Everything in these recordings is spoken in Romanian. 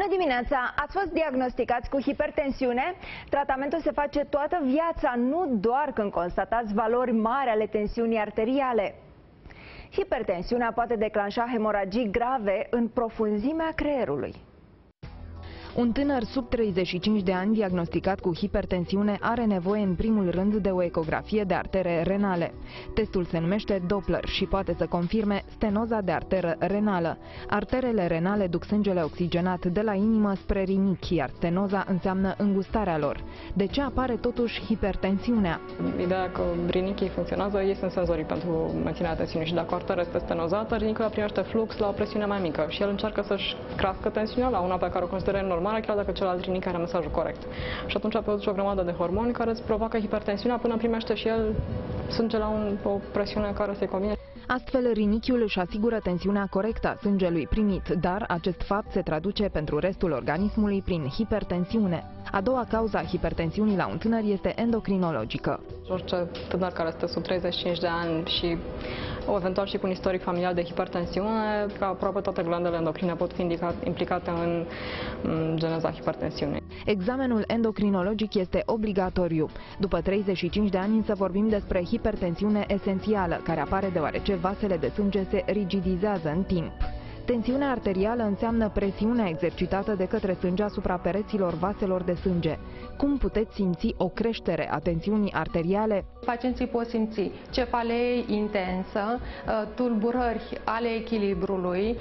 Bună dimineața! Ați fost diagnosticați cu hipertensiune? Tratamentul se face toată viața, nu doar când constatați valori mari ale tensiunii arteriale. Hipertensiunea poate declanșa hemoragii grave în profunzimea creierului. Un tânăr sub 35 de ani diagnosticat cu hipertensiune are nevoie în primul rând de o ecografie de artere renale. Testul se numește Doppler și poate să confirme stenoza de arteră renală. Arterele renale duc sângele oxigenat de la inimă spre rinichi, iar stenoza înseamnă îngustarea lor. De ce apare totuși hipertensiunea? Ideea că rinichii funcționează, ei sunt senzorii pentru menținerea tensiunii și dacă o arteră este stenozată, rinichiul primește flux la o presiune mai mică și el încearcă să-și crească tensiunea la una pe care o consideră normală, chiar dacă celălalt rinichi are mesajul corect. Și atunci produce o grămadă de hormoni care îți provoacă hipertensiunea până primește și el sânge la o presiune care se convine. Astfel, rinichiul își asigură tensiunea corectă a sângelui primit, dar acest fapt se traduce pentru restul organismului prin hipertensiune. A doua cauză a hipertensiunii la un tânăr este endocrinologică. Orice tânăr care este sub 35 de ani și eventual și cu un istoric familial de hipertensiune, că aproape toate glandele endocrine pot fi implicate în geneza hipertensiunii. Examenul endocrinologic este obligatoriu. După 35 de ani însă vorbim despre hipertensiune esențială, care apare deoarece vasele de sânge se rigidizează în timp. Tensiunea arterială înseamnă presiunea exercitată de către sânge asupra pereților vaselor de sânge. Cum puteți simți o creștere a tensiunii arteriale? Pacienții pot simți cefalee intensă, tulburări ale echilibrului,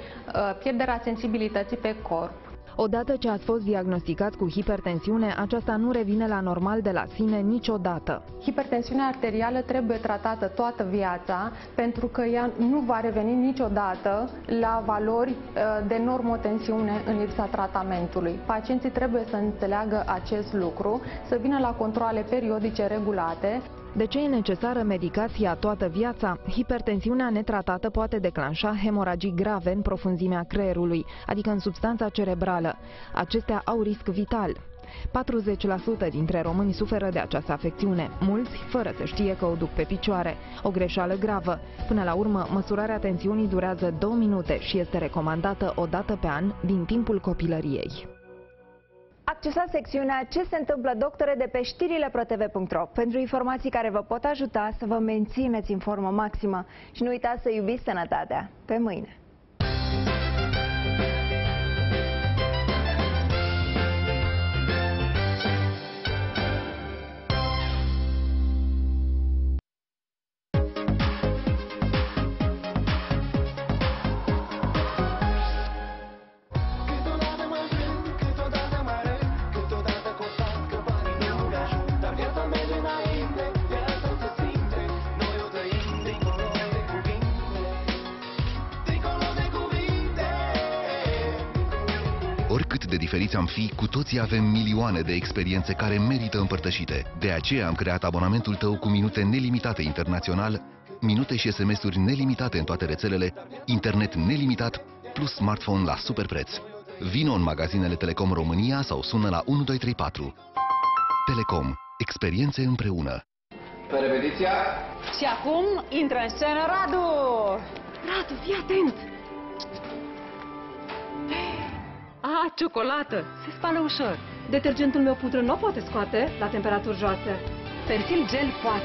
pierderea sensibilității pe corp. Odată ce ați fost diagnosticat cu hipertensiune, aceasta nu revine la normal de la sine niciodată. Hipertensiunea arterială trebuie tratată toată viața, pentru că ea nu va reveni niciodată la valori de normotensiune în lipsa tratamentului. Pacienții trebuie să înțeleagă acest lucru, să vină la controale periodice regulate. De ce e necesară medicația toată viața? Hipertensiunea netratată poate declanșa hemoragii grave în profunzimea creierului, adică în substanța cerebrală. Acestea au risc vital. 40% dintre români suferă de această afecțiune, mulți fără să știe că o duc pe picioare. O greșeală gravă. Până la urmă, măsurarea tensiunii durează 2 minute și este recomandată o dată pe an din timpul copilăriei. Accesați secțiunea Ce se întâmplă, doctore, de pe știrile ProTV.ro pentru informații care vă pot ajuta să vă mențineți în formă maximă. Și nu uitați să iubiți sănătatea. Pe mâine! Oricât de diferiți am fi, cu toții avem milioane de experiențe care merită împărtășite. De aceea am creat abonamentul tău cu minute nelimitate internațional, minute și SMS-uri nelimitate în toate rețelele, internet nelimitat, plus smartphone la super preț. Vino în magazinele Telecom România sau sună la 1234. Telecom. Experiențe împreună. Pe repetiția. Și acum intră în scenă Radu! Radu, fii atent! Ciocolată! Se spală ușor. Detergentul meu pudră nu o poate scoate la temperaturi joase. Persil Gel poate.